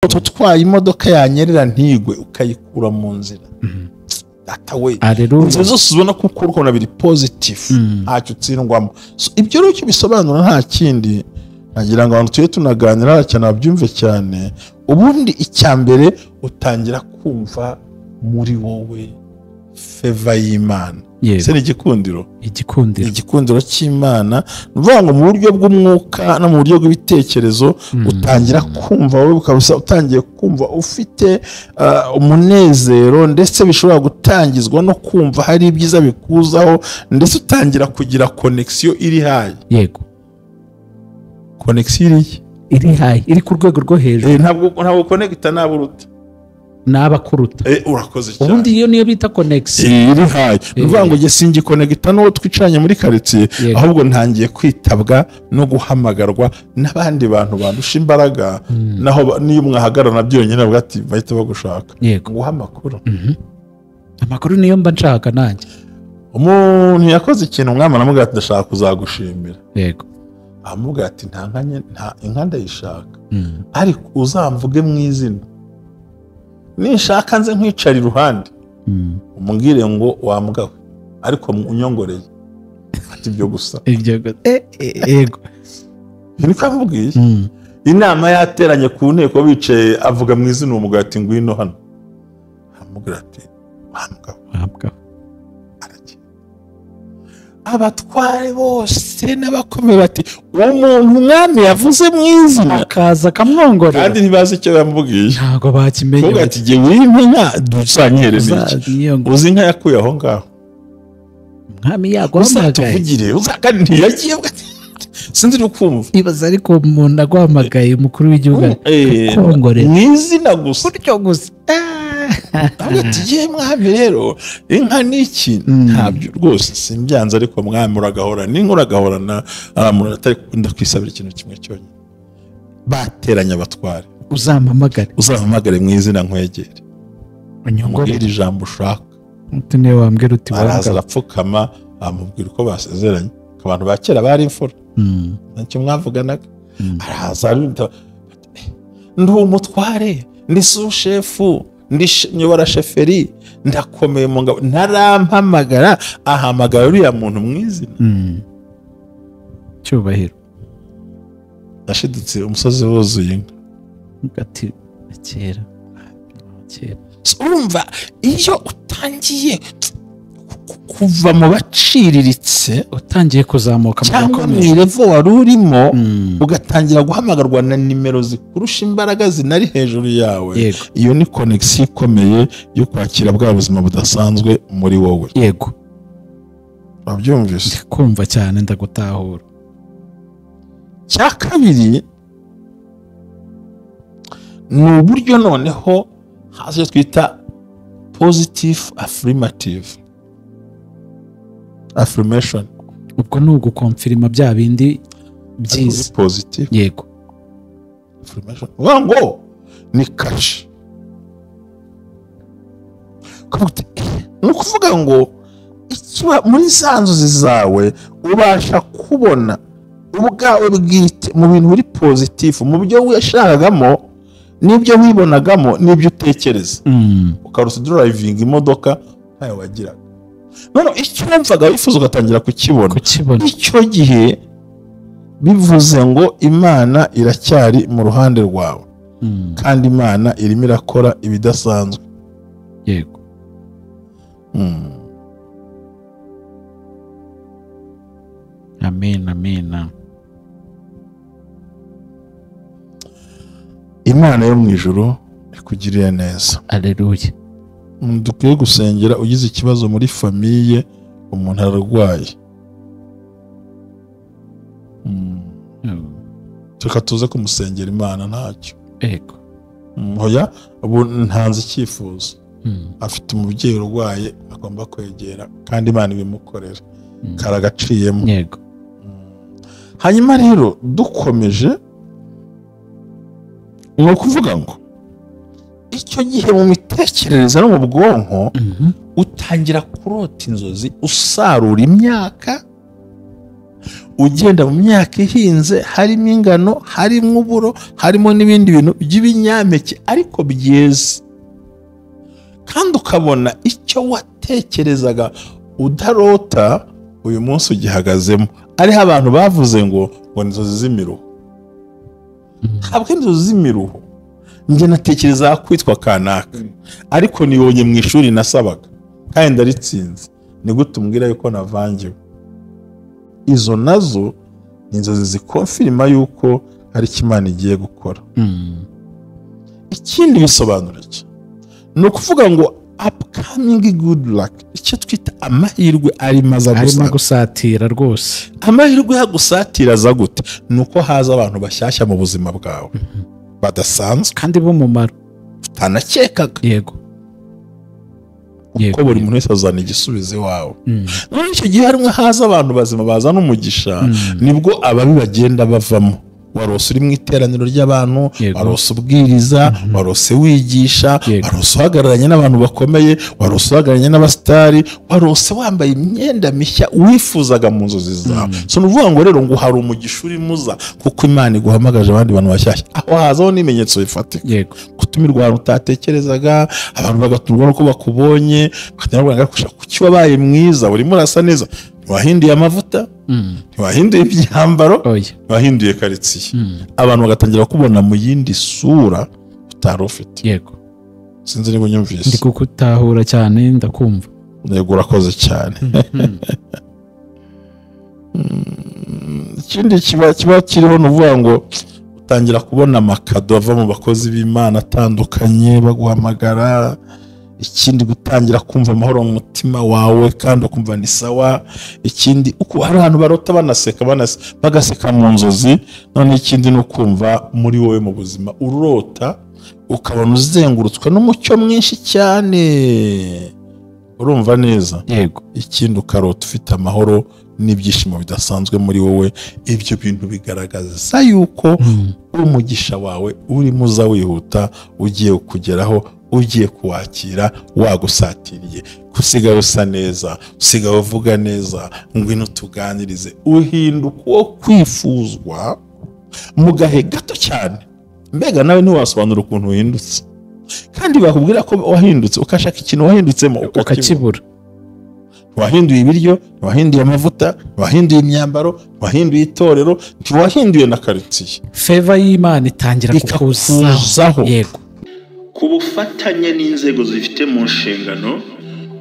utwaye imodoka yanyerera ntigwe ukayikura mu nzira atawe inzira zose ubona ko ukora biri positive ntacyo utsindwamo. Ibyo rero icyo bisobanura nta kindi, nagira ngo abantu tuye tunaganira cyane babyumve cyane. Ubundi icya mbere utangira kumva muri wowe feva y'Imana. Se ni igikundiro cy'Imana, nuvuga ngo mu buryo bw'umwuka no mu buryo bw'ibitekerezo utangira kumva wowe ukabisa utangiye kumva ufite umunezero, ndetse bishobora gutangizwa no kumva hari ibyiza bikuzaho, ndetse utangira kugira connection iri hayi. Yego, connection iri hayi, iri ku rwego rwo hejuru. Ntabwo connecta naburuta n'abakuruta. Urakoze cyane. Ubundi iyo niyo bita connection iri hayi. Nuvuga ngo nge singi connecta no twicanye muri quartier, ahubwo ntangiye kwitabwa no guhamagarwa n'abandi bantu bandusha imbaraga, naho niyo mwahagarana byonyine bavuga ati bahita bagushaka nguha amakuru. Amakuru niyo mba nshaka nanjye. Umuntu yakoze ikintu umwami aramubwira ati ndashaka kuzagushimira. Yego. Amubwira ati nta inka ndayishaka, ariko uzamvuge mu izina, nishaka nze nkwicara iruhande umubwire ngo wambwawe, ariko unyongoreye. Ati ibyo gusa. Yego. Niko amubwiye. Inama yateranye ku nteko bicaye, avuga mu izina uwo mugabo ati ngwino hano. Amubwira ati wambwawe. Abatware bose n'abakomeye bati umuntu umwami yavuze mu izina, akaza akamwongorera, kandi ntibazi icyo yamubwiye. Ntabwo bakimenye. Kuvuga ati jye w'inka dusanyereze iki, uzi inka yakuye aho ngaho. Umwami yaguhamagaye uzatuvugire, uzakandi ntiyagiye. Sinzi ukumva ibaza, ariko umuntu aguhamagaye umukuru w'igihugu akongorera mu izina gusa, buryo gusa. Ati mwami rero inka niki ntabyo rwose simbyanze, ariko mwami uragahora n'inka uragahorana. Umuntu atari kunda kwisabira ikintu kimwe cyonyine, bateranya abatware, uzampamagare mu izina nkwegere, unyongorere ijambo ushaka. Niwe wambwira uti araza arapfukama, amubwira uko basezeranye. Abantu ba kera bari imfura, ntacyo mwavuganaga. Araza ndi umutware, ndi sushefu, nyobora sheferi, ndakomeye mu ngabo, ntarampamagara, ahamagara uriya muntu mu izina. Cyubahiro. Ashidutse umusozi wuzuye inka. Ati kera. Urumva iyo utangiye kuva mu baciriritse, utangiye kuzamuka cyangwa mu level wari urimo, ugatangira guhamagarwa na nimero zikurusha imbaraga zinari hejuru yawe. Iyo ni connection ikomeye yo kwakira bwa buzima budasanzwe muri wowe. Yego. Babyumvise? Kumva cyane, ndagutahura. Cya kabiri ni uburyo noneho haje twita positive affirmation. Ubwo ni ugukonfirima bya bindi byiza. Positive. Yego. Affirmation. Wango ni kashi. Ni ukuvuga ngo ikiba muri za nzozi zawe ubasha kubona ubwawe bwite mu bintu biri positive, mu byo washakagamo n'ibyo wibonagamo n'ibyo utekereza. Ukarusa driving imodoka ntayo wagiraga, none icyo wumvaga wifuza ugatangira kukibona. Icyo gihe bivuze ngo Imana iracyari mu ruhande rwawe, kandi Imana irimo irakora ibidasanzwe. Yego. Amen. Imana yo mu ijuru ikugirire neza. Alleluia. Dukwiye gusengera ugize ikibazo muri famiye, umuntu ararwaye, tukatuze kumusengera Imana ntacyo. Yego. Hoya ubu ntanze icyifuzo, afite umubyeyi urwaye agomba kwegera, kandi Imana ibimukorera, karagaciyemo. Yego. Hanyuma rero dukomeje, ni ukuvuga ngo icyo gihe mu mitekerereze no mu bwonko utangira kurota inzozi, usarura imyaka, ugenda mu myaka ihinze harimo ingano, harimo uburo, harimo n'ibindi bintu by'ibinyampeke ariko byeze, kandi ukabona icyo watekerezaga udarota uyu munsi ugihagazemo. Ariho abantu bavuze ngo inzozi z'imiruho. Ntabwo inzozi z'imiruho, njye natekereza kwitwa kanaka ariko nibonye mu ishuri nasabaga kandi ndaritsinze, ni gute umbwira yuko navangiwe? Izo nazo ni inzozi zikonfirima yuko hari icyo Imana igiye gukora. Ikindi bisobanura iki? Ni ukuvuga ngo upcoming good luck, icyo twita amahirwe arimo gusatira rwose. Amahirwe yagusatira aza gute? Ni uko haza abantu bashyashya mu buzima bwawe badasanzwe kandi b'umumaro utanakekaga. Yego. Kuko buri muntu wese azana igisubizo iwawe. None icyo gihe harimo haza abantu bazima bazana umugisha, nibwo ababi bagenda bavamo. Warose uri mu iteraniro ry'abantu, warose ubwiriza, warose wigisha, warose uhagararanye n'abantu bakomeye, warose uhagararanye n'abasitari, warose wambaye imyenda mishya wifuzaga mu nzozi zawe. So nuvuga ngo rero ngo hari umugisha uri muza kuko Imana iguhamagaje abandi bantu bashyashya. Aho hazaho n'ibimenyetso bifatika. Kutumirwa ahantu utatekerezaga, abantu bagatumwa nuko bakubonye, bakanyarwanda gushaka kuki wabaye mwiza, urimo urasa neza. Wahinduye amavuta, wahinduye ibyambaro, wahinduye karitsiye. Abantu bagatangira kubona mu yindi sura utari ufite. Yego. Sinzi niba unyumvise. Ndi kukutahura cyane, ndakumva. Yego, urakoze cyane. Ikindi kiba kiriho nuvuga ngo utangira kubona amakado ava mu bakozi b'Imana atandukanye baguhamagara. Ikindi gutangira kumva amahoro mu mutima wawe kandi ukumva ni sawa. Ikindi uko hari abantu barota banaseka bagaseka mu nzozi. None ikindi no kumva muri wowe mu buzima urota ukabona uzengurutswe n'umucyo mwinshi cyane, urumva neza. Yego. Ikindi ukarota ufite amahoro n'ibyishimo bidasanzwe muri wowe. Ibyo bintu bigaragaza yuko umugisha wawe urimo uza wihuta, ugiye kugeraho, ugiye kuwakira, wagusatiriye. Usigaye usa neza, usigaye uvuga neza, ngwino tuganirize. Uhinduka uwo kwifuzwa mu gahe gato cyane. Mbega nawe ntiwasobanura ukuntu uhindutse, kandi bakubwira ko wahindutse ukashaka ikintu wahindutsemo ukakibura. Wahinduye ibiryo, wahinduye amavuta, wahinduye imyambaro, wahinduye itorero, wahinduye na karitsiye. Favor y'Imana itangira kukuzaho. Yego. Ku bufatanye n'inzego zifite mu nshingano,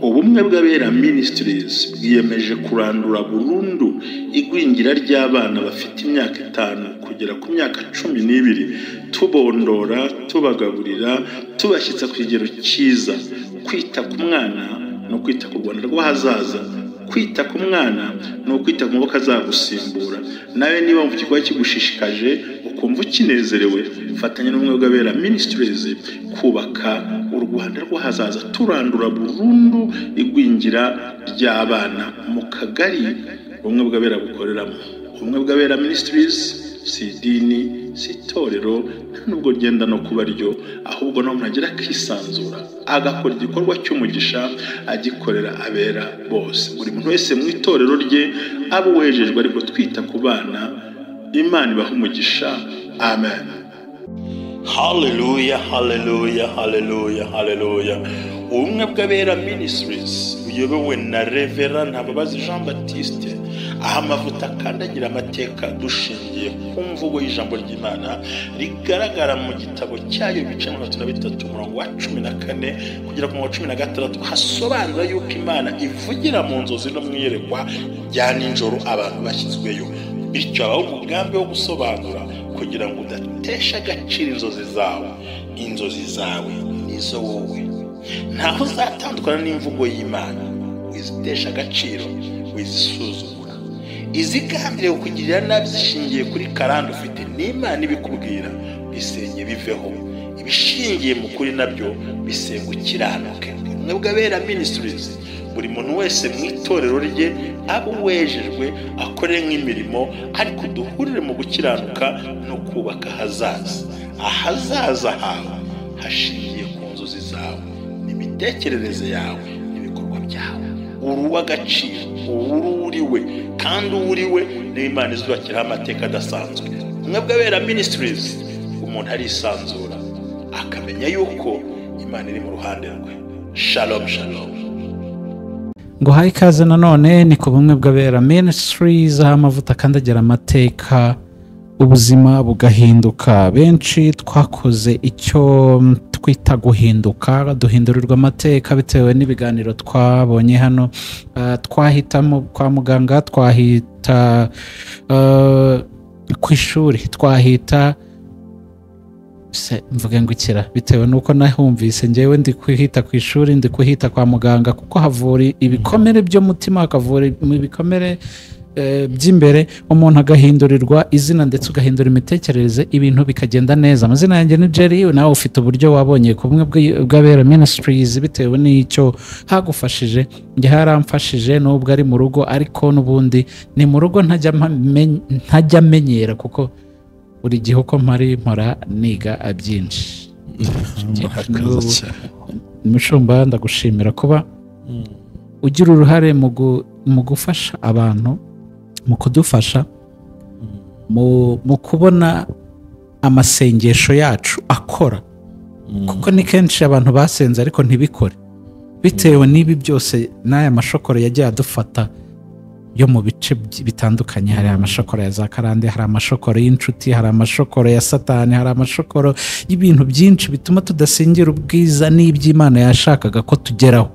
ubumwe bw'abera Ministries bwiyemeje kurandura burundu igwingira ry'abana bafite imyaka 5 kugera ku myaka 12, tubondora, tubagaburira, tubashyitsa ku kigero cyiza. Kwita ku mwana no kwita ku Rwanda rw'ahazaza. Kwita ku mwana no kwita ku maboko azagusimbura. Nawe niba mu kigo kigushishikaje ukumva ukinezerewe, fatanya n'ubumwe bw'abera Ministries kubaka u Rwanda rw'ahazaza, turandura burundu igwingira ry'abana mu kagari ubumwe bw'abera bukoreramo. Ubumwe bw'abera Ministries si idini, si itorero, nubwo genda no kuba ryo, ahubwo no muragira kwisanzura agakora igikorwa cy'umugisha agikorera abera bose. Buri muntu wese mu itorero rye abo wejejwe, ariko twita ku bana. Imana ibaha umugisha. Amen. Hallelujah, hallelujah, hallelujah, hallelujah. Ubumwe bw'abera Ministries buyobowe na Reverend Ntababazi Jean Baptiste, aha amavuta akandagira amateka dushingiye ku mvugo y'ijambo ry'Imana rigaragara mu gitabo cyayo ibice 33 umurongo wa 14 kugera ku 16, hasobanura yuko Imana ivugira mu nzozi no mwiyerekwa rya nijoro abantu bashyizweyo. Bityo abaho umugambi wo gusobanura kugira ngo udatesha agaciro inzozi zawe. Inzozi zawe nizo wowe. Ntaho uzatandukana n'imvugo y'Imana wizitesha agaciro, wizisuzugura. Izigambiriye kukugirira nabi zishingiye kuri karande ufite n'Imana ibikubwira, bisenye biveho. Ibishingiye mu kuri nabyo bisenga ukiranuke. Ubumwe bw'abera Ministries, buri muntu wese mu itorero rye abo wejejwe akorera nk'imirimo, ariko duhurire mu gukiranuka no kubaka ahazaza hawe hashingiye ku nzozi zawe n'imitekerereze yawe n'ibikorwa byawe. uruw'agaciro uriwe kandi uriwe niyo Imana izubakiraho amateka adasanzwe. Umwe bw'Abera Ministries umuntu arisanzura akamenya yuko Imana iri mu ruhande rwe. Shalom shalom. ngo hayi ikaze nanone ni ku Bumwe bw'Abera Ministries aho amavuta kandi agira amateka ubuzima bugahinduka. Benshi twakoze icyo twita guhinduka, duhindurirwa amateka bitewe n'ibiganiro twabonye hano. Twahitamo kwa muganga, twahita ku ishuri, twahita mvuge ngo ikira bitewe nuko nahumvise ngewe ndi kuhita ku ishuri, ndi kuhita kwa muganga kuko havura ibikomere by'umutima, hakavura ibikomere by'imbere, umuntu agahindurirwa izina ndetse ugahindura imitekerereze, ibintu bikagenda neza. Amazina yanjye ni Jerry, nawe ufite uburyo wabonye ku Bumwe bw'Abera Ministries bitewe n'icyo hagufashije. Njye haramfashije nubwo ari mu rugo, ariko n'ubundi ni mu rugo ntajya menyera kuko buri gihe uko mpora niga byinshi. Mushumba, ndagushimira kuba ugira uruhare mu gufasha abantu, mu kudufasha mu kubona amasengesho yacu akora, kuko ni kenshi abantu basenze ariko ntibikore bitewe n'ibi byose n'aya mashokoro yagiye adufata yo mu bice bitandukanye. Hari amashokoro ya za karande, hari amashokoro y'inshuti, hari amashokoro ya satani, hari amashokoro y'ibintu byinshi bituma tudasingira ubwiza n'iby'Imana yashakaga ko tugeraho.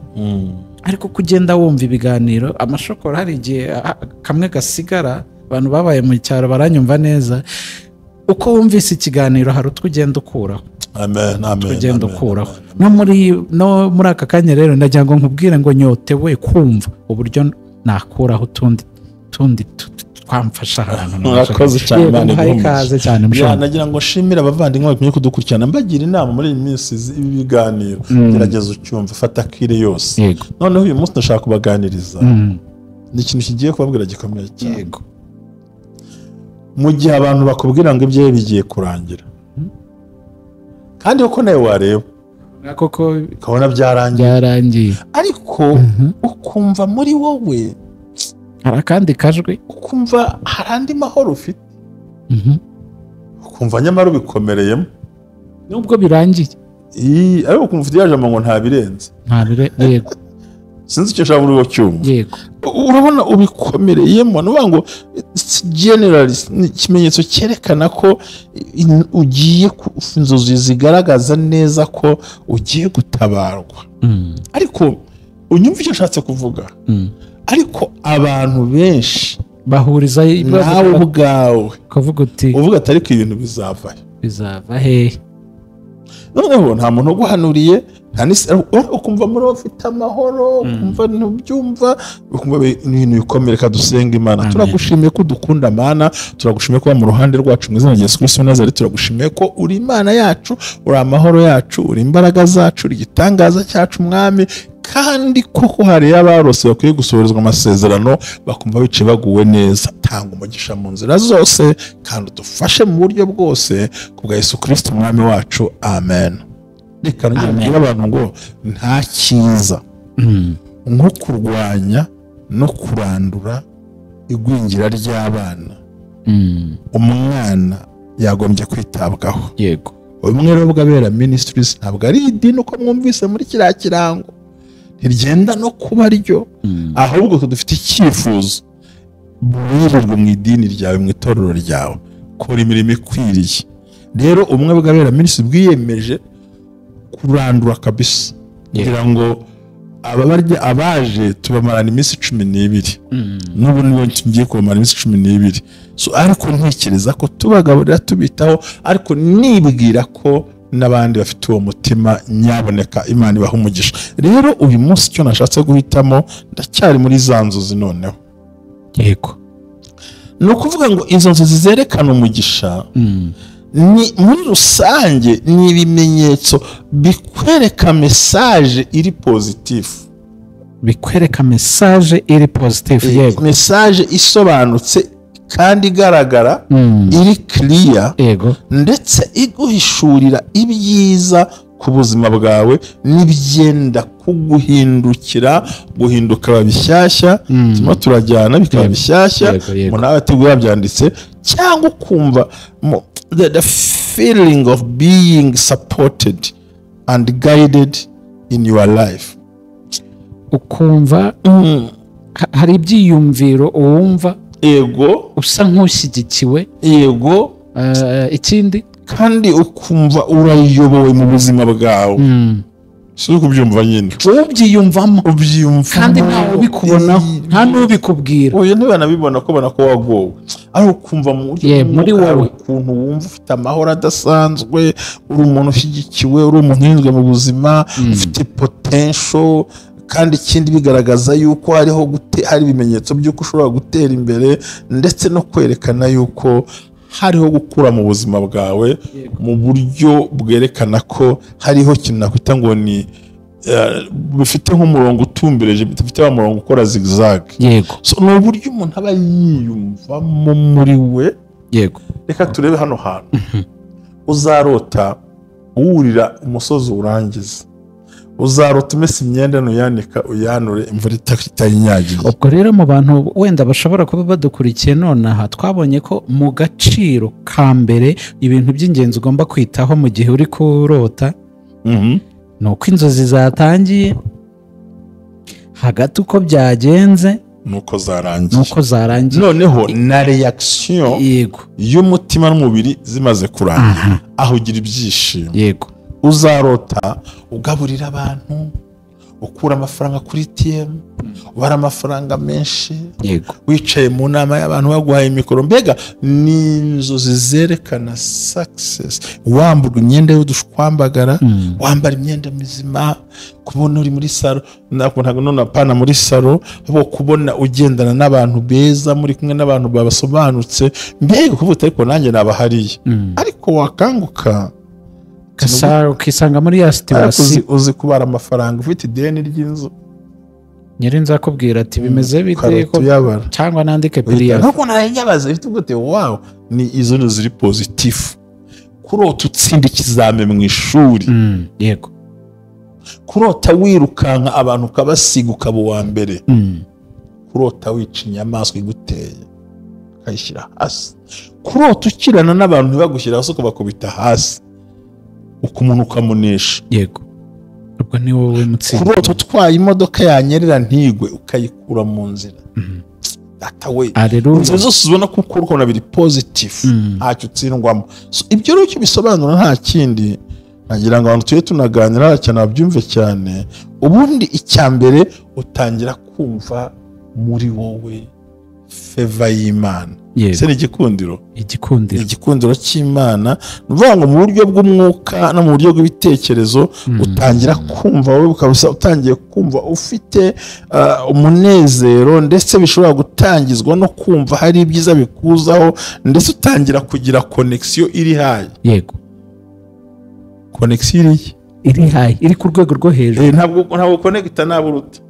Ariko kugenda wumva ibiganiro, amashokoro hari igihe kamwe gasigara. Abantu babaye mu cyaro baranyumva neza, uko wumvise ikiganiro hari utwo ugenda ukuraho. Ugenda ukuraho. No muri aka kanya rero ndagira ngo nkubwire ngo nyotewe kumva uburyo nakuraho utundi twamfasha ahantu. Murakoze cyane, Imana ikaze cyane. Nagira ngo nshimire abavandimwe bakunye kudukurikirana, mbagira inama muri iyi minsi ibi biganiro. Gerageza ucyumva, fata kire yose. Noneho uyu munsi ndashaka kubaganiriza ni ikintu kigiye kubabwira gikomeye cyane. Mu gihe abantu bakubwira ngo ibyo bigiye kurangira, kandi uko nawe wareba koko ukabona byarangiye, ariko ukumva muri wowe hari akandi kajwi, ukumva hari andi mahoro ufite, ukumva nyamara ubikomereyemo nubwo birangiye. Ariko ukumva ufite yaje ngo ntabirenze. Yego, sinzi icyo ushaka muri wo cyumva. Yego, urabona ubikomereyemo. Nuvuga ngo generally ni ikimenyetso cyerekana ko ugiye inzozi zigaragaza neza ko ugiye gutabarwa. Ariko unyumva icyo ushatse kuvuga. Ariko abantu benshi bahuriza nawe ubwawe uvuga ati ariko ibintu bizava hehe. Noneho nta muntu uguhanuriye, ukumva muri ufite amahoro, ukumva ntubyumva, ukumva ibintu bikomeye. Reka dusenga Imana. Turagushimiye ko udukunda Mana, turagushimiye ko mu ruhande rwacu mu izina rya Yesu Kristo Nazareti. Turagushimiye ko uri Imana yacu, uri amahoro yacu, uri imbaraga zacu, uri igitangaza cyacu Mwami. Kandi koko hari abarose bakwiye gusohorezwa amasezerano bakumva bice baguwe neza. Tanga umugisha mu nzira zose kandi udufashe mu buryo bwose kubwa Yesu Kristo Mwami wacu, amen. Reka ngira abantu ngo nta cyiza nko kurwanya no kurandura igwingira ry'abana. Umwana yagombye kwitabwaho. Yego, Ubumwe bw'Abera Ministries ntabwo ari idini uko mwumvise muri kiriya kirango, ntirigenda no kuba ryo, ahubwo dufite icyifuzo burirwe mu idini ryawe, mu itorero ryawe, kora imirimo ikwiriye. Rero Ubumwe bw'Abera Ministries bwiyemeje kurandura kabisa, kugira ngo abaje tubamarana iminsi 12. N'ubu niyo ngiye kubamara iminsi 12. Ariko ntekereza ko tubagaburira, tubitaho, ariko nibwira ko n'abandi bafite uwo mutima nyaboneka Imana ibaha umugisha. Rero uyu munsi icyo nashatse guhitamo, ndacyari muri za nzozi noneho. Yego, ni ukuvuga ngo izo nzozi zerekana umugisha ni muri rusange ni ibimenyetso bikwereka message iri positive. Yego, message isobanutse kandi igaragara, iri clear, Yego, ndetse iguhishurira ibyiza ku buzima bwawe n'ibyenda kuguhindukira guhinduka babishyashya tuma turajyana bikaba bishyashya umuntu aba ateguye byanditse cyangwa ukumva the feeling of being supported and guided in your life ukumva hari ibyiyumviro uwumva yego usa nk'ushyigikiwe yego ikindi kandi ukumva urayobowe mu buzima bwawe si kubyumva nyine ubyiyumvamo kandi ntawe ubikubonaho nta n'ubikubwira uyu ntibanabibona ko ubona ko wagowe ari ukumva muri wowe ukuntu wumva ufite amahoro adasanzwe uri umuntu ushyigikiwe uri umuntu uhinzwe mu buzima ufite potential kandi ikindi bigaragaza yuko hari ibimenyetso by'uko ushobora gutera imbere ndetse no kwerekana yuko hariho gukura mu buzima bwawe mu buryo bwerekana ko hariho ikintu nakwita ngo ni bifite nk'umurongo utumbireje bifite wa murongo ukora zigzag yego ni uburyo umuntu aba yiyumvamo muri we yego reka turebe hano hantu uzarota wurira umusozi urangiza uzarota umesa imyenda nuyanika uyanure imvura itayinyagiye ubwo rero mu bantu wenda bashobora kuba badukurikiye nonaha twabonye ko mu gaciro ka mbere ibintu by'ingenzi ugomba kwitaho mu gihe uri kurota ni uko inzozi zatangiye hagati uko byagenze nuko zarangiye noneho na reaction yego y'umutima n'umubiri zimaze kurangira aho ugira ibyishimo yego uzarota ugaburira abantu ukura amafaranga kuri ATM ubara amafaranga menshi yego wicaye mu nama y'abantu baguhaye mikoro mbega ni inzozi zerekana success wambura imyenda y'udushwambagara wambara imyenda mizima kubona uri muri salo ntabwo none apana muri salo abo kubona ugendana n'abantu beza muri kumwe n'abantu babasobanutse mbega kuvuga ariko nanjye nabahariye ariko wakanguka ukisanga muri ya situation uzi kubara amafaranga ufite ideni ry'inzu nyirinza akubwira ati bimeze bite ko cyangwa nandike piriya nkuko narenyabaza ifite ubwote wow ni izo ziri positive kurota utsinda ikizame mu ishuri yego kurota wirukanka abantu ukabasiga ukaba uwa mbere kurota wica inyamaswa iguteye ukayishyira hasi kurota ukirana n'abantu ntibagushyira hasi ukabakubita hasi uko umuntu ukamunesha yego ubwo ni wowe mutsinda kurota utwaye imodoka yanyerera ntigwe ukayikura mu nzira datawe inzira zose ubona ko ukora biri positive ntacyo utsindwamo ibyo rero icyo bisobanura nta kindi nagira ngo abantu tujye tunaganira cyane babyumve cyane ubundi icya mbere utangira kumva muri wowe feva y'Imana se ni igikundiro cy'Imana nuvuga ngo mu buryo bw'umwuka no mu buryo bw'ibitekerezo utangira kumva wowe ukabisa utangiye kumva ufite umunezero ndetse bishobora gutangizwa no kumva hari ibyiza bikuzaho ndetse utangira kugira connection iri hayi yego connection iri hayi iri ku rwego rwo hejuru ntabwo connecta naburuta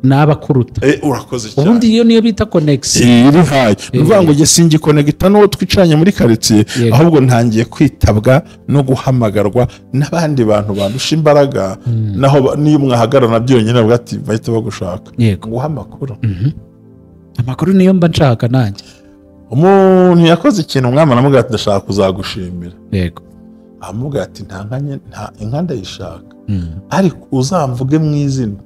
n'abakuruta urakoze cyane ubundi iyo niyo bita connection iri hayi nuvuga ngo nge singi connecta n'uwo twicaranye muri quartier ahubwo ntangiye kwitabwa no guhamagarwa n'abandi bantu bandusha imbaraga naho niyo mwahagarana byonyine bavuga ati bahita bagushaka nguha amakuru niyo mba nshaka nanjye umuntu yakoze ikintu umwami aramubwira ati ndashaka kuzagushimira yego aramubwira ati nta inka ndayishaka ariko uzamvuge mu izina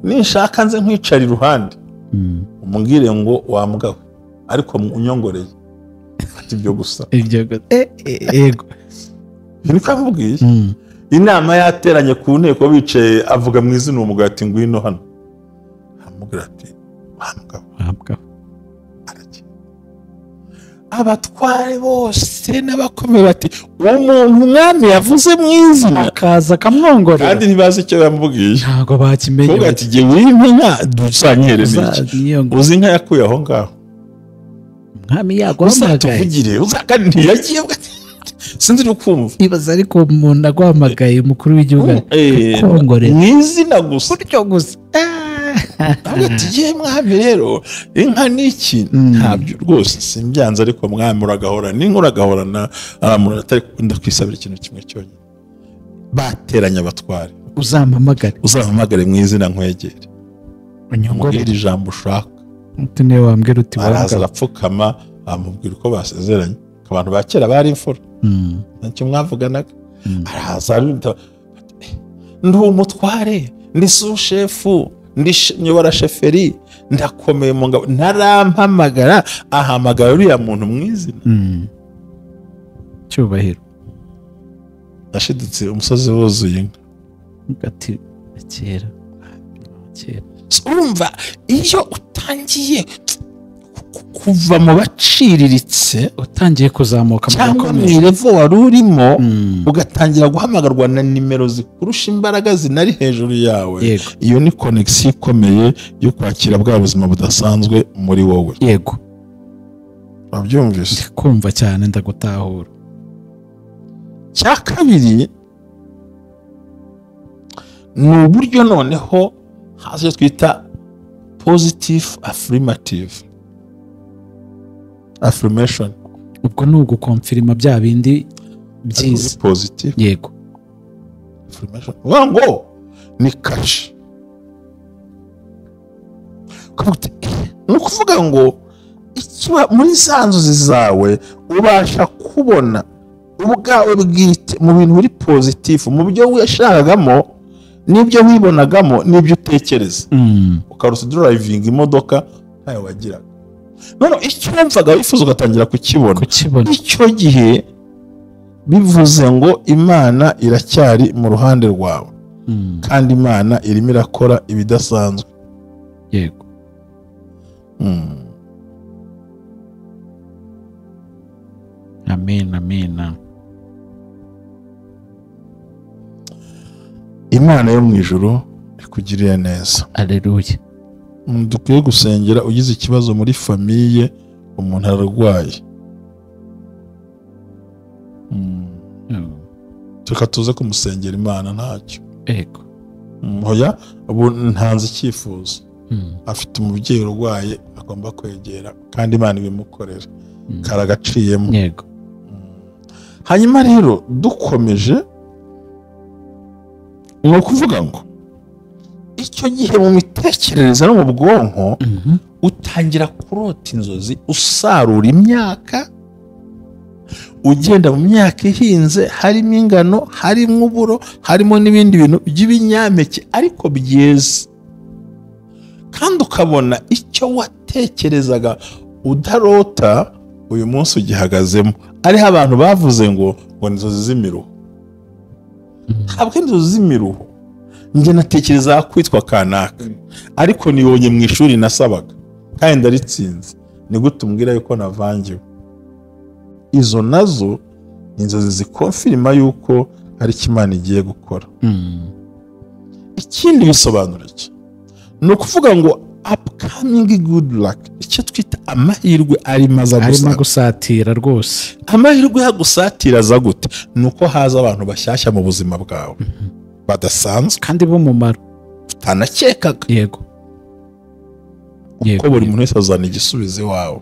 ninshaka nze nkwicara iruhande umubwire ngo wambwawe ariko unyongoreye ati ibyo gusa yego niko amubwiye inama yateranye ku nteko bicaye avuga mu izina uwo mugabo ati ngwino hano aramubwira ati wambwawe abatware bose n'abakomeye bati uwo muntu umwami yavuze mu izina akaza akamwongorera kandi ntibazi icyo yamubwiye ntabwo bakimenye kuvuga ati jye w'inka dusanyere n'iki uzi inka yakuye aho ngaho umwami yaguhamagaye uzatuvugire uzakandi ntiyagiye sinzi uri kumva ibaza ariko umuntu aguhamagaye umukuru w'igihugu akongorera mu izina gusa gutyo gusa tugiye mwami rero inka n'iki ntabyo rwose simbyanze ariko mwami uragahora n'inka uragahorana umuntu atari gukunda kwisabira ikintu kimwe cyonyine bateranya abatware uzampamagare mu izina nkwegere unyongorere ijambo ushaka niwe wambwira uti araza arapfukama amubwira uko basezeranye abantu ba kera bari imfura ntacyo mwavuganaga araza ndi umutware ndi sushefu ndi nyobora sheferi ndakomeye mu ngabo ntarampamagara ahamagara uriya muntu mu izina cyubahiro ashidutse umusozi wuzuye inka ati kera urumva iyo utangiye kuva mu baciriritse utangiye kuzamuka cyangwa mu irevo wari urimo ugatangira guhamagarwa na nimero zikurusha imbaraga zinari hejuru yawe iyo ni connection ikomeye yo kwakira bwa buzima budasanzwe muri wowe yego wabyumvise kumva cyane ndagutahura cya kabiri ni uburyo noneho haje twita positive affirmation ubwo ni ugukonfirima bya bindi byiza positive yego affirmation wango ni kashi ni ukuvuga ngo ikiba muri za nzozi zawe ubasha kubona ubwawe bwite mu bintu biri positive mu byo wishakagamo n'ibyo wibonagamo n'ibyo utekereza ukarusa driving imodoka ntayo wagiraga none icyo wumvaga wifuza ugatangira kukibona icyo gihe bivuze ngo Imana iracyari mu ruhande rwawe kandi Imana irimo irakora ibidasanzwe yego amen Imana yo mu ijuru ikugirire neza alleluya dukwiye gusengera ugize ikibazo muri famiye umuntu ararwaye tukatuze kumusengera Imana ntacyo yego hoya ubu ntanze icyifuzo afite umubyeyi urwaye agomba kwegera kandi Imana ibimukorera karagaciyemo yego hanyuma rero dukomeje ni ukuvuga ngo icyo gihe mu mitekerereze no mu bwonko utangira kurota inzozi usarura imyaka ugenda mu myaka ihinze harimo ingano harimo uburo harimo n'ibindi bintu by'ibinyampeke ariko byeze kandi ukabona icyo watekerezaga udarota uyu munsi ugihagazemo ariho abantu bavuze ngo inzozi z'imiruho ntabwo inzozi z'imiruho njye natekereza kwitwa kanaka ariko nibonye mu ishuri nasabaga kandi ndaritsinze ni gute umbwira yuko navangiwe izo nazo ni inzozi zikonfirima yuko hari icyo Imana igiye gukora ikindi bisobanura iki ni ukuvuga ngo upcoming good luck icyo twita amahirwe arimo gusatira rwose amahirwe yagusatira aza gute ni uko haza abantu bashyashya mu buzima bwawe badasanzwe kandi b'umumaro utanakekaga yego kuko buri muntu wese azana igisubizo iwawe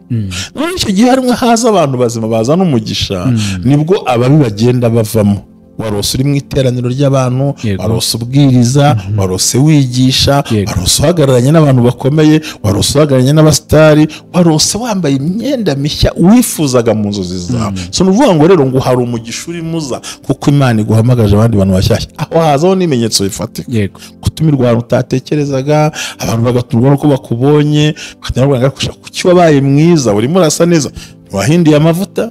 none icyo gihe harimo haza abantu bazima bazana umugisha nibwo ababi bagenda bavamo warose uri mu iteraniro ry'abantu warose ubwiriza warose wigisha warose uhagararanye n'abantu bakomeye warose uhagararanye n'abasitari warose wambaye imyenda mishya wifuzaga mu nzozi zawe so nuvuga ngo rero ngo hari umugisha urimo uza kuko Imana iguhamagaje abandi bantu bashyashya aho hazaho n'ibimenyetso bifatika gutumirwa ahantu utatekerezaga abantu bagatumwa nuko bakubonye bakagira kuki wabaye mwiza urimo urasa neza ntiwahinduye amavuta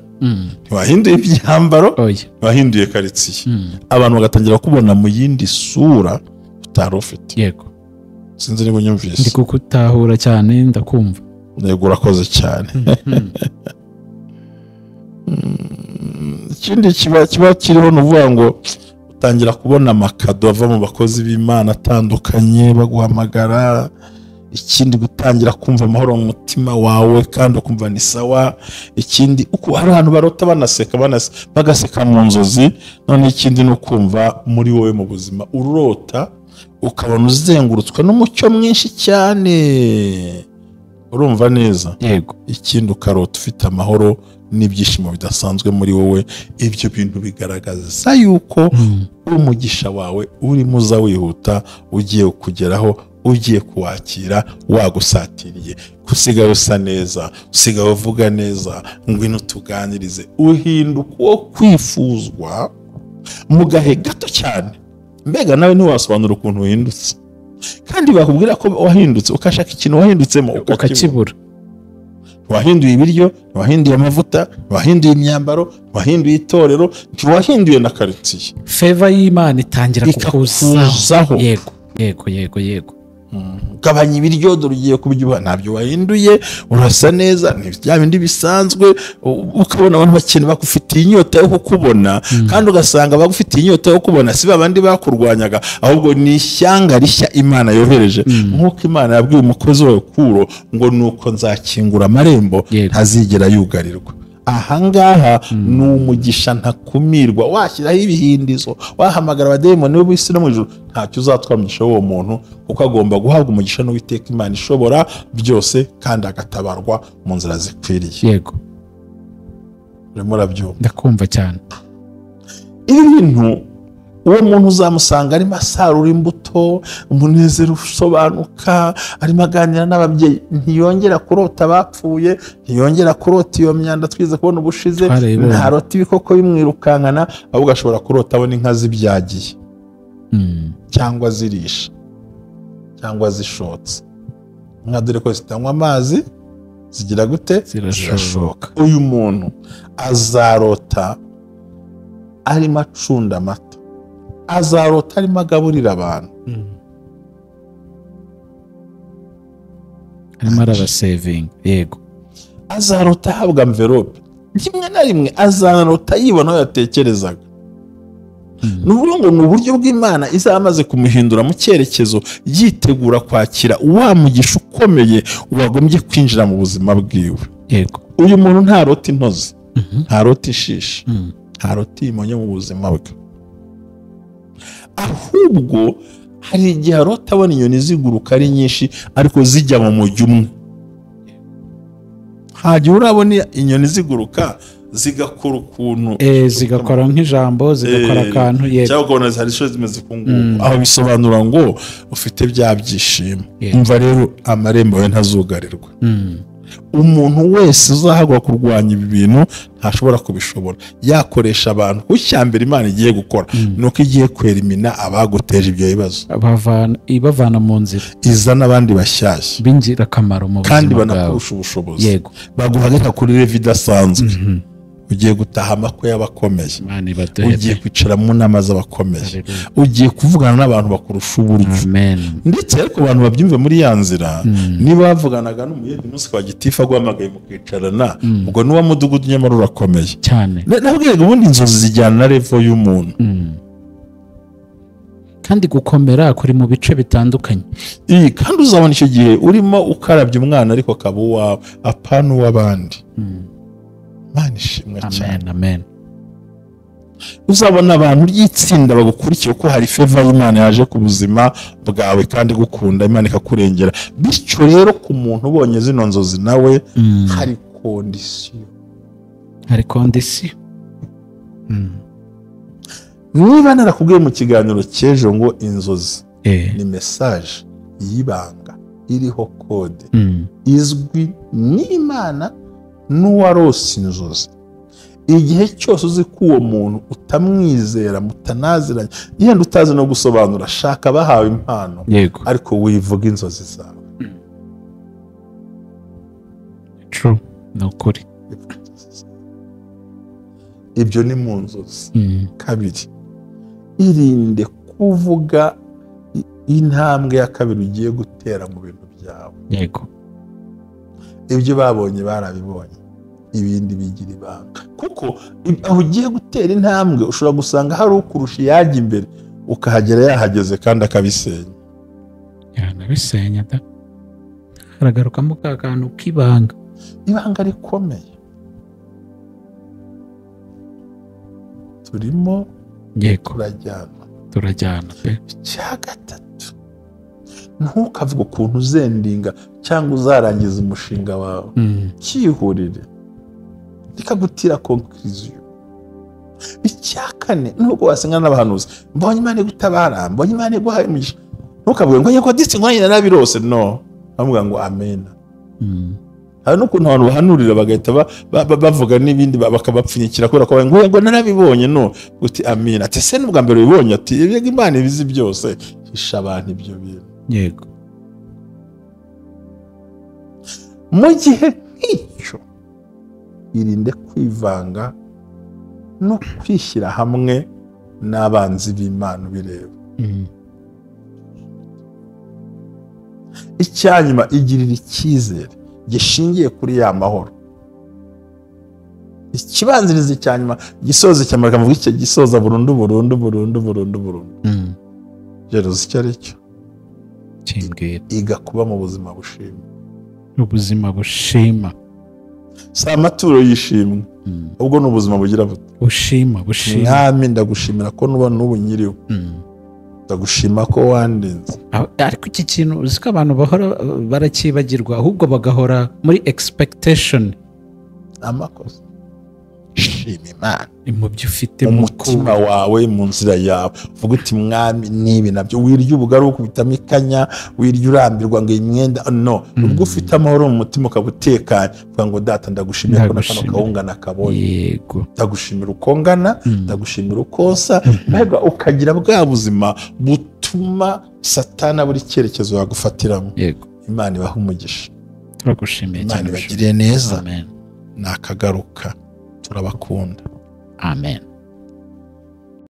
ntiwahinduye ibyambaro ntiwahinduye karitsiye abantu bagatangira kubona mu yindi sura utari ufite yego sinzi niba unyumvise ndi kukutahura cyane ndakumva yego urakoze cyane ikindi kiba kiriho ni uvuga ngo utangira kubona amakado ava mu bakozi b'Imana atandukanye baguhamagara ikindi gutangira kumva amahoro mu mutima wawe kandi ukumva ni sawa ikindi uko hari abantu barota banaseka bagaseka mu nzozi none ikindi no kumva muri wowe mu buzima urota ukabona uzengurutswe n'umucyo mwinshi cyane urumva neza. yego ikindi ukarota ufite amahoro n'ibyishimo bidasanzwe muri wowe. ibyo bintu bigaragaza yuko umugisha wawe urimo uza wihuta, ugiye kugeraho, ugiye kuwakira, wagusatiriye. usigaye usa neza, usigaye uvuga neza, ngwino tuganirize. uhinduka uwo kwifuzwa mu gahe gato cyane. mbega nawe ntiwasobanura ukuntu uhindutse, kandi bakubwira ko wahindutse ukashaka ikintu wahindutsemo ukakibura. wahinduye ibiryo, wahinduye amavuta, wahinduye imyambaro, wahinduye itorero, ntiwahinduye na quartier. Favor y'Imana itangira kukuzaho. yego gabanya ibiryo, dore ugiye kubyuha, ntabyo wahinduye, urasa neza, bya bindi bisanzwe. ukabona abantu bakene bagufitiye inyota yo kukubona, kandi ugasanga bagufitiye inyota yo kubona si babandi bakurwanyaga, ahubwo ni ishyanga rishya Imana yohereje. nk'uko Imana yabwiye umukozi wayo Kuro ngo nuko nzakingura amarembo ntazigera yugarirwa. ahangaha ni umugisha ntakumirwa. washyiraho ibihindizo, wahamagara abadayimoni b'isi no mu ijuru, ntacyo uzatwara umugisha w'uwo muntu, kuko agomba guhabwa umugisha n'Uwiteka Imana ishobora byose, kandi agatabarwa mu nzira zikwiriye. yego urimo urabyumva? ndakumva cyane. ibi bintu uwo muntu uzamusanga arimo asarura imbuto, umunezero usobanuka, arimo aganira n'ababyeyi, ntiyongera kurota abapfuye, ntiyongera kurota iyo myanda twize kubona ubushize, ntarota ibikoko bimwirukankana, ahubwo ashobora kurota abona inka zibyagiye, cyangwa zirisha, cyangwa zishotse. inka dore ko zitanywa amazi zigira gute? zirashoka. uyu muntu azarota arimo acunda amata, azarota arimo agaburira abantu, arimo arabasevinga. yego azarota ahabwa envelope. rimwe na rimwe azarota yibona aho yatekerezaga. ni ukuvuga ngo ni uburyo bw'Imana izaba amaze kumuhindura mu cyerekezo, yitegura kwakira wa mugisha ukomeye wagombye kwinjira mu buzima bwiwe. yego uyu muntu ntarota intozi, ntarota ishishi, ntarota imonyo mu buzima bwe, ahubwo hari igihe arota abona inyoni ziguruka ari nyinshi ariko zijya mu mujyi umwe. hagiye urabona inyoni ziguruka zigakora ukuntu, zigakora nk'ijambo, zigakora akantu. cyangwa ukabona hari isho zimeze ku ngugu, aho bisobanura ngo ufite bya byishimo. umva rero, amarembo yawe ntazugarirwa. umuntu wese uzahagwa kurwanya ibi bintu ntashobora kubishobora. yakoresha abantu. ku cyambere Imana igiye gukora nuko igiye kwera imina abaguteje ibyo bibazo, ibavana mu nzira, izana abandi bashyashya b'ingirakamaro mu buzima kandi banakurusha ubushobozi. yego baguhagarika kuri level idasanzwe. ugiye gutaha amakwe y'abakomeye, ugiye kwicara mu nama z'abakomeye, ugiye kuvugana n'abantu bakurusha uburyo. ndetse ariko abantu babyumve muri ya nzira, niba bavuganaga n'umuyedi munsi kwa gitifu aguhamagaye mukicarana, ubwo n'uwa mudugudu nyamara urakomeye cyane. nabwiraga ubundi inzozi zijyana na level y'umuntu, kandi gukomera kuri mu bice bitandukanye. kandi uzabona icyo gihe urimo ukarabya umwana ariko akaba uwawe, apana uw'abandi. Imana ishimwe cyane. amen. uzabona abantu ry'itsinda bagukurikiye ko hari favor y'Imana yaje ku buzima bwawe kandi gukunda Imana ikakurengera. bityo rero ku muntu ubonye zino nzozi nawe hari kondisiyo. niba narakubwiye mu kiganiro cy'ejo ngo inzozi ni message y'ibanga iriho kode izwi n'Imana n'uwarose inzozi. igihe cyose uzi ko uwo muntu utamwizera, mutanaziranye, yenda utazi no gusobanura, shaka abahawe impano, ariko wivuga inzozi zawe. True. ni ukuri. ibyo ni mu nzozi. kabiri, irinde kuvuga intambwe ya kabiri ugiye gutera mu bintu byawe. yego ibyo babonye barabibonye, ibindi bigira ibanga, kuko aho ugiye gutera intambwe ushobora gusanga hari ukurusha yajya imbere, ukahagera yahageze kandi akabisenya. yanabisenya da, haragarukamo ka kantu k'ibanga, ibanga rikomeye. turimo turajyana pe. icya gatatu, ntukavuga ukuntu uzendinga cyangwa uzarangiza umushinga wawe. Cyihurire ikagutira conclusion. Icya kane nubwo wasenga n'abahanuzi, mbonye Imana gutabara, mbonye Imana guhaye umugisha, ntukavuge ngo yego disi ngo nyina nabirose. No, bavuga ngo amen. Hari n'ukuntu abantu bahanurira bagahita bavuga n'ibindi bakabapfunyikira kubera ko ngo narabibonye. No, uti amen. Ati se n'ubwa mbere ubibonye? Ati yego Imana ibizi byose, hisha abantu ibyo bintu. Yego. Mu gihe nk'icyo irinde kwivanga no kwishyira hamwe n'abanzi b'Imana bireba. Icyanyuma igirira icyizere gishingiye kuri ya mahoro. Ikibanziriza icyanyuma gisoza cyamara kavuga icyo gisoza burundu. Jeruzi icyo ari cyo iga kuba mu buzima bushima. Ubuzima bushima si amaturo yishimwe, ubwo ni ubuzima bugira bushima. Mwami ndagushimira ko nuba n'ubu nyiriwe, ndagushima ko wandinze. Ariko iki kintu uzi ko abantu bahora barakibagirwa, ahubwo bagahora muri expectation. Amakosa shima Imana mu byo ufite mu mutima wawe, mu nzira yawe, uvuga uti Mwami nibi nabyo. Wirya ubugari ukubitamo ikanya, wirya urambirwa ngo imyenda. No, ubwo ufite amahoro mu mutima ukabutekanye, uvuga ngo data ndagushimira ko nakano kawungana kabonye. Yego, ndagushimira uko ngana, ndagushimira uko nsa. Mbega ukagira bwa buzima butuma Satani buri cyerekezo yagufatiramo. Yego, Imana ibaha umugisha. Turagushimiye cyane. Imana ibagiriye neza. Amen. Nakagaruka turabakunda. Amen.